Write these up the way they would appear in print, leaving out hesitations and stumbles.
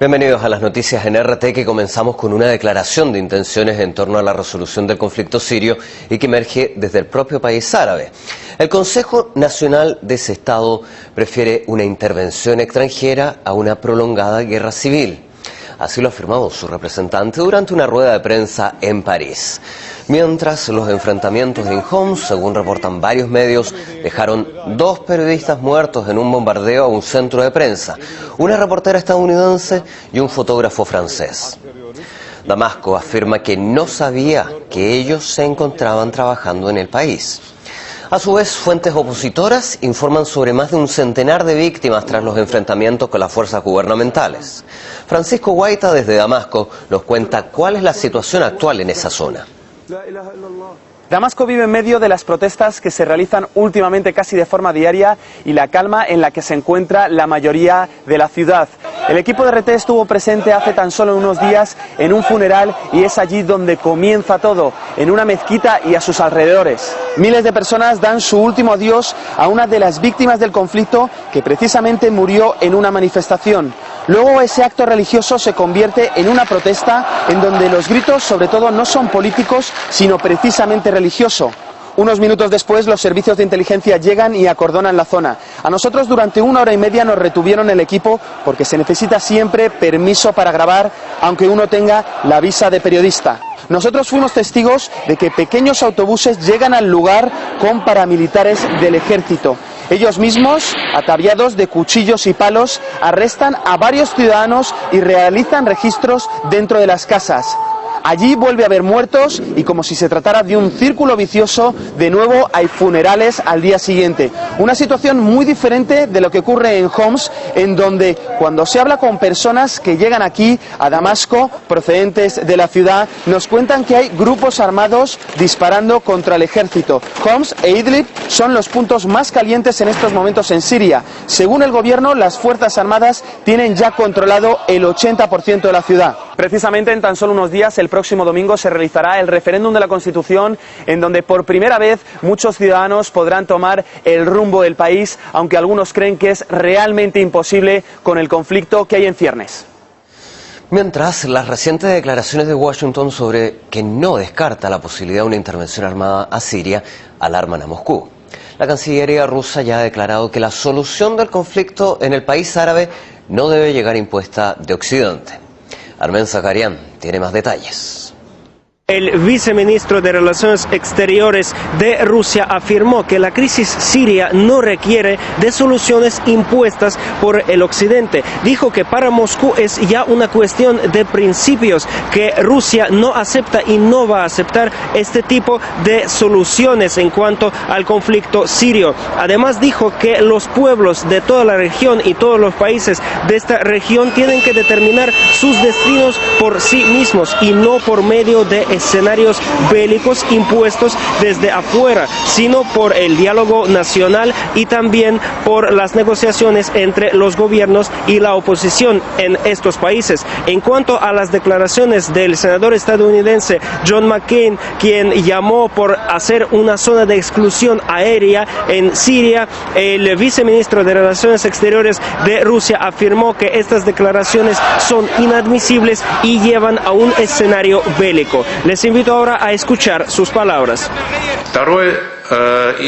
Bienvenidos a las noticias en RT, que comenzamos con una declaración de intenciones en torno a la resolución del conflicto sirio y que emerge desde el propio país árabe. El Consejo Nacional de ese Estado prefiere una intervención extranjera a una prolongada guerra civil. Así lo ha afirmado su representante durante una rueda de prensa en París. Mientras, los enfrentamientos en Homs, según reportan varios medios, dejaron 2 periodistas muertos en un bombardeo a un centro de prensa, una reportera estadounidense y un fotógrafo francés. Damasco afirma que no sabía que ellos se encontraban trabajando en el país. A su vez, fuentes opositoras informan sobre más de un centenar de víctimas tras los enfrentamientos con las fuerzas gubernamentales. Francisco Guaita, desde Damasco, nos cuenta cuál es la situación actual en esa zona. Damasco vive en medio de las protestas que se realizan últimamente casi de forma diaria y la calma en la que se encuentra la mayoría de la ciudad. El equipo de RT estuvo presente hace tan solo unos días en un funeral y es allí donde comienza todo, en una mezquita y a sus alrededores. Miles de personas dan su último adiós a una de las víctimas del conflicto que precisamente murió en una manifestación. Luego ese acto religioso se convierte en una protesta en donde los gritos sobre todo no son políticos sino precisamente religioso. Unos minutos después los servicios de inteligencia llegan y acordonan la zona. A nosotros durante 1 hora y media nos retuvieron el equipo porque se necesita siempre permiso para grabar aunque uno tenga la visa de periodista. Nosotros fuimos testigos de que pequeños autobuses llegan al lugar con paramilitares del ejército. Ellos mismos, ataviados de cuchillos y palos, arrestan a varios ciudadanos y realizan registros dentro de las casas. Allí vuelve a haber muertos y, como si se tratara de un círculo vicioso, de nuevo hay funerales al día siguiente. Una situación muy diferente de lo que ocurre en Homs, en donde cuando se habla con personas que llegan aquí a Damasco, procedentes de la ciudad, nos cuentan que hay grupos armados disparando contra el ejército. Homs e Idlib son los puntos más calientes en estos momentos en Siria. Según el gobierno, las fuerzas armadas tienen ya controlado el 80% de la ciudad. Precisamente en tan solo unos días, el próximo domingo, se realizará el referéndum de la Constitución, en donde por primera vez muchos ciudadanos podrán tomar el rumbo del país, aunque algunos creen que es realmente imposible con el conflicto que hay en ciernes. Mientras, las recientes declaraciones de Washington sobre que no descarta la posibilidad de una intervención armada a Siria alarman a Moscú. La Cancillería rusa ya ha declarado que la solución del conflicto en el país árabe no debe llegar impuesta de Occidente. Armen Zakarian tiene más detalles. El viceministro de Relaciones Exteriores de Rusia afirmó que la crisis siria no requiere de soluciones impuestas por el Occidente. Dijo que para Moscú es ya una cuestión de principios, que Rusia no acepta y no va a aceptar este tipo de soluciones en cuanto al conflicto sirio. Además dijo que los pueblos de toda la región y todos los países de esta región tienen que determinar sus destinos por sí mismos y no por medio de escenarios bélicos impuestos desde afuera, sino por el diálogo nacional y también por las negociaciones entre los gobiernos y la oposición en estos países. En cuanto a las declaraciones del senador estadounidense John McCain, quien llamó por hacer una zona de exclusión aérea en Siria, el viceministro de Relaciones Exteriores de Rusia afirmó que estas declaraciones son inadmisibles y llevan a un escenario bélico. Les invito ahora a escuchar sus palabras.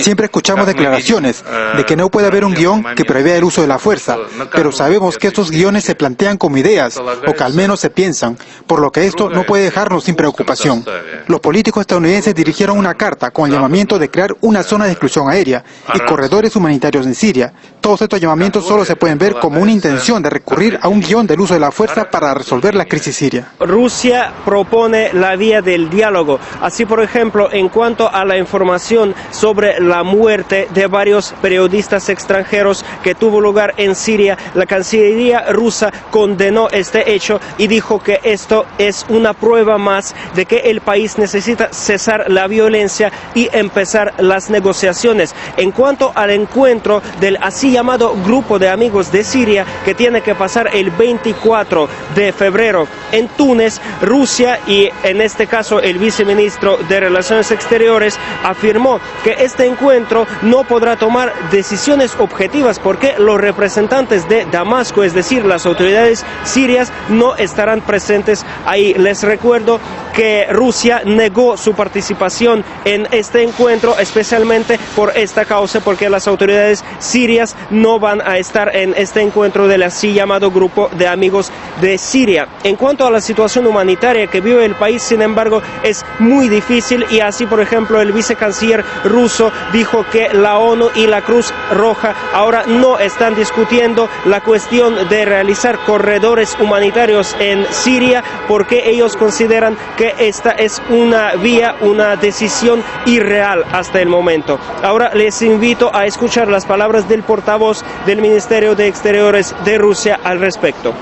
Siempre escuchamos declaraciones de que no puede haber un guión que prevea el uso de la fuerza, pero sabemos que estos guiones se plantean como ideas, o que al menos se piensan, por lo que esto no puede dejarnos sin preocupación. Los políticos estadounidenses dirigieron una carta con el llamamiento de crear una zona de exclusión aérea y corredores humanitarios en Siria. Todos estos llamamientos solo se pueden ver como una intención de recurrir a un guión del uso de la fuerza para resolver la crisis siria. Rusia propone la vía del diálogo. Así, por ejemplo, en cuanto a la información sobre la muerte de varios periodistas extranjeros que tuvo lugar en Siria, la Cancillería rusa condenó este hecho y dijo que esto es una prueba más de que el país necesita cesar la violencia y empezar las negociaciones. En cuanto al encuentro del así llamado Grupo de Amigos de Siria, que tiene que pasar el 24 de febrero en Túnez, Rusia y en este caso el viceministro de Relaciones Exteriores afirmó que este encuentro no podrá tomar decisiones objetivas porque los representantes de Damasco, es decir, las autoridades sirias, no estarán presentes ahí. Les recuerdo que Rusia negó su participación en este encuentro, especialmente por esta causa, porque las autoridades sirias no van a estar en este encuentro del así llamado Grupo de Amigos de Siria. En cuanto a la situación humanitaria que vive el país, sin embargo, es muy difícil, y así, por ejemplo, el vicecanciller ruso dijo que la ONU y la Cruz Roja ahora no están discutiendo la cuestión de realizar corredores humanitarios en Siria, porque ellos consideran que esta es una vía, una decisión irreal hasta el momento. Ahora les invito a escuchar las palabras del portavoz del Ministerio de Exteriores de Rusia al respecto.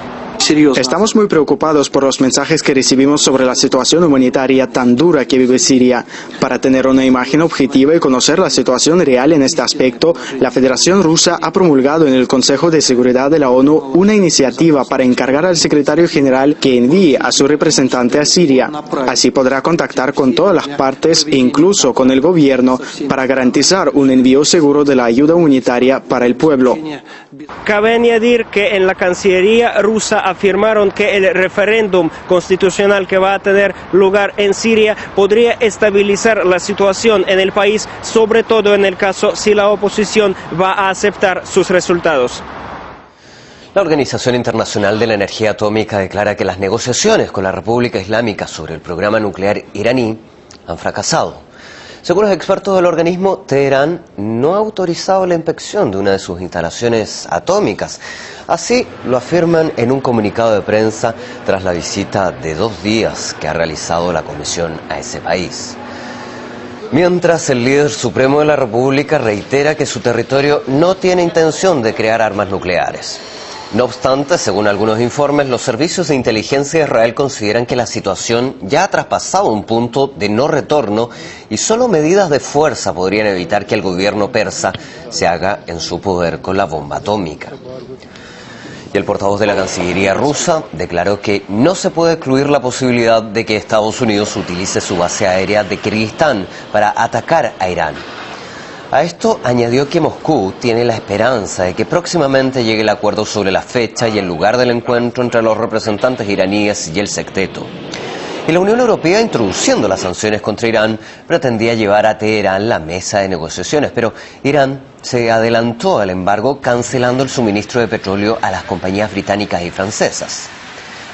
Estamos muy preocupados por los mensajes que recibimos sobre la situación humanitaria tan dura que vive Siria. Para tener una imagen objetiva y conocer la situación real en este aspecto, la Federación Rusa ha promulgado en el Consejo de Seguridad de la ONU una iniciativa para encargar al secretario general que envíe a su representante a Siria. Así podrá contactar con todas las partes e incluso con el gobierno para garantizar un envío seguro de la ayuda humanitaria para el pueblo. Cabe añadir que en la Cancillería rusa afirmaron que el referéndum constitucional que va a tener lugar en Siria podría estabilizar la situación en el país, sobre todo en el caso si la oposición va a aceptar sus resultados. La Organización Internacional de la Energía Atómica declara que las negociaciones con la República Islámica sobre el programa nuclear iraní han fracasado. Según los expertos del organismo, Teherán no ha autorizado la inspección de una de sus instalaciones atómicas. Así lo afirman en un comunicado de prensa tras la visita de 2 días que ha realizado la comisión a ese país. Mientras, el líder supremo de la República reitera que su territorio no tiene intención de crear armas nucleares. No obstante, según algunos informes, los servicios de inteligencia de Israel consideran que la situación ya ha traspasado un punto de no retorno y solo medidas de fuerza podrían evitar que el gobierno persa se haga en su poder con la bomba atómica. Y el portavoz de la Cancillería rusa declaró que no se puede excluir la posibilidad de que Estados Unidos utilice su base aérea de Kirguistán para atacar a Irán. A esto añadió que Moscú tiene la esperanza de que próximamente llegue el acuerdo sobre la fecha y el lugar del encuentro entre los representantes iraníes y el secteto. Y la Unión Europea, introduciendo las sanciones contra Irán, pretendía llevar a Teherán la mesa de negociaciones, pero Irán se adelantó al embargo cancelando el suministro de petróleo a las compañías británicas y francesas.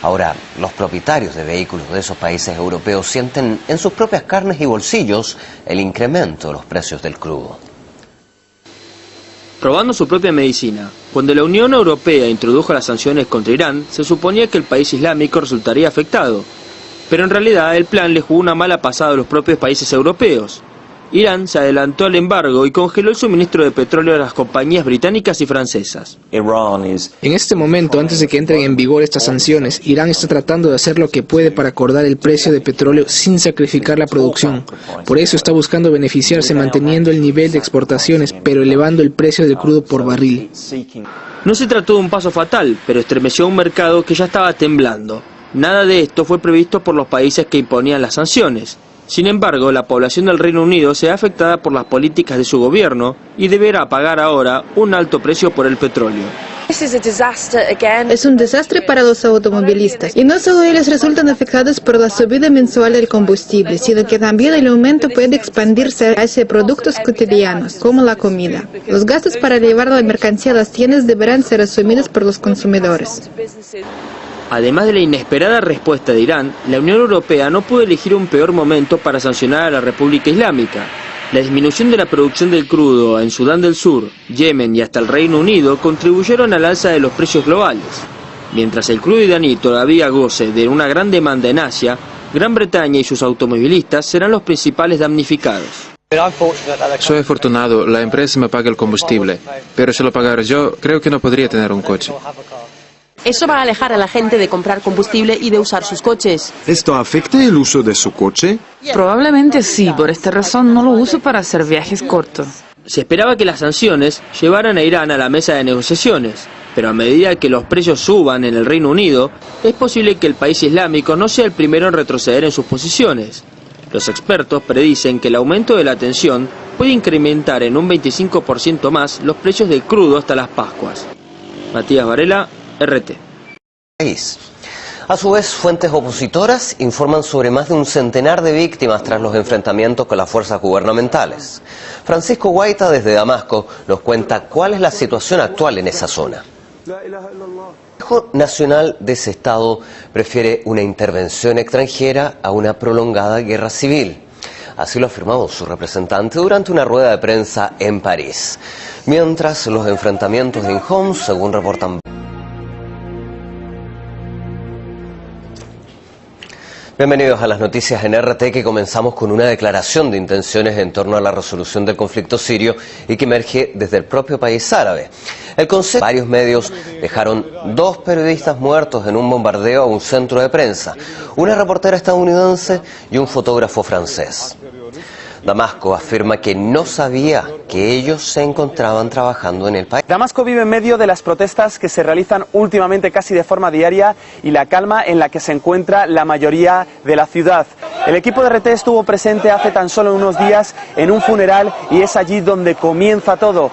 Ahora, los propietarios de vehículos de esos países europeos sienten en sus propias carnes y bolsillos el incremento de los precios del crudo. Probando su propia medicina, cuando la Unión Europea introdujo las sanciones contra Irán, se suponía que el país islámico resultaría afectado. Pero en realidad el plan le jugó una mala pasada a los propios países europeos. Irán se adelantó al embargo y congeló el suministro de petróleo a las compañías británicas y francesas. En este momento, antes de que entren en vigor estas sanciones, Irán está tratando de hacer lo que puede para acordar el precio de petróleo sin sacrificar la producción. Por eso está buscando beneficiarse manteniendo el nivel de exportaciones, pero elevando el precio del crudo por barril. No se trató de un paso fatal, pero estremeció un mercado que ya estaba temblando. Nada de esto fue previsto por los países que imponían las sanciones. Sin embargo, la población del Reino Unido se ve afectada por las políticas de su gobierno y deberá pagar ahora un alto precio por el petróleo. Es un desastre para los automovilistas. Y no solo ellos resultan afectados por la subida mensual del combustible, sino que también el aumento puede expandirse hacia productos cotidianos, como la comida. Los gastos para llevar la mercancía a las tiendas deberán ser asumidos por los consumidores. Además de la inesperada respuesta de Irán, la Unión Europea no pudo elegir un peor momento para sancionar a la República Islámica. La disminución de la producción del crudo en Sudán del Sur, Yemen y hasta el Reino Unido contribuyeron al alza de los precios globales. Mientras el crudo iraní todavía goce de una gran demanda en Asia, Gran Bretaña y sus automovilistas serán los principales damnificados. Soy afortunado, la empresa me paga el combustible, pero si lo pagara yo, creo que no podría tener un coche. Eso va a alejar a la gente de comprar combustible y de usar sus coches. ¿Esto afecta el uso de su coche? Probablemente sí, por esta razón no lo uso para hacer viajes cortos. Se esperaba que las sanciones llevaran a Irán a la mesa de negociaciones, pero a medida que los precios suban en el Reino Unido, es posible que el país islámico no sea el primero en retroceder en sus posiciones. Los expertos predicen que el aumento de la tensión puede incrementar en un 25% más los precios del crudo hasta las Pascuas. Matías Varela, RT. A su vez, fuentes opositoras informan sobre más de un centenar de víctimas tras los enfrentamientos con las fuerzas gubernamentales. Francisco Guaita, desde Damasco, nos cuenta cuál es la situación actual en esa zona. El Consejo Nacional de ese Estado prefiere una intervención extranjera a una prolongada guerra civil. Así lo afirmó su representante durante una rueda de prensa en París. Mientras los enfrentamientos en Homs, según reportan... Bienvenidos a las noticias en RT, que comenzamos con una declaración de intenciones en torno a la resolución del conflicto sirio y que emerge desde el propio país árabe. El Consejo, varios medios dejaron 2 periodistas muertos en un bombardeo a un centro de prensa, una reportera estadounidense y un fotógrafo francés. Damasco afirma que no sabía que ellos se encontraban trabajando en el país. Damasco vive en medio de las protestas que se realizan últimamente casi de forma diaria y la calma en la que se encuentra la mayoría de la ciudad. El equipo de RT estuvo presente hace tan solo unos días en un funeral y es allí donde comienza todo.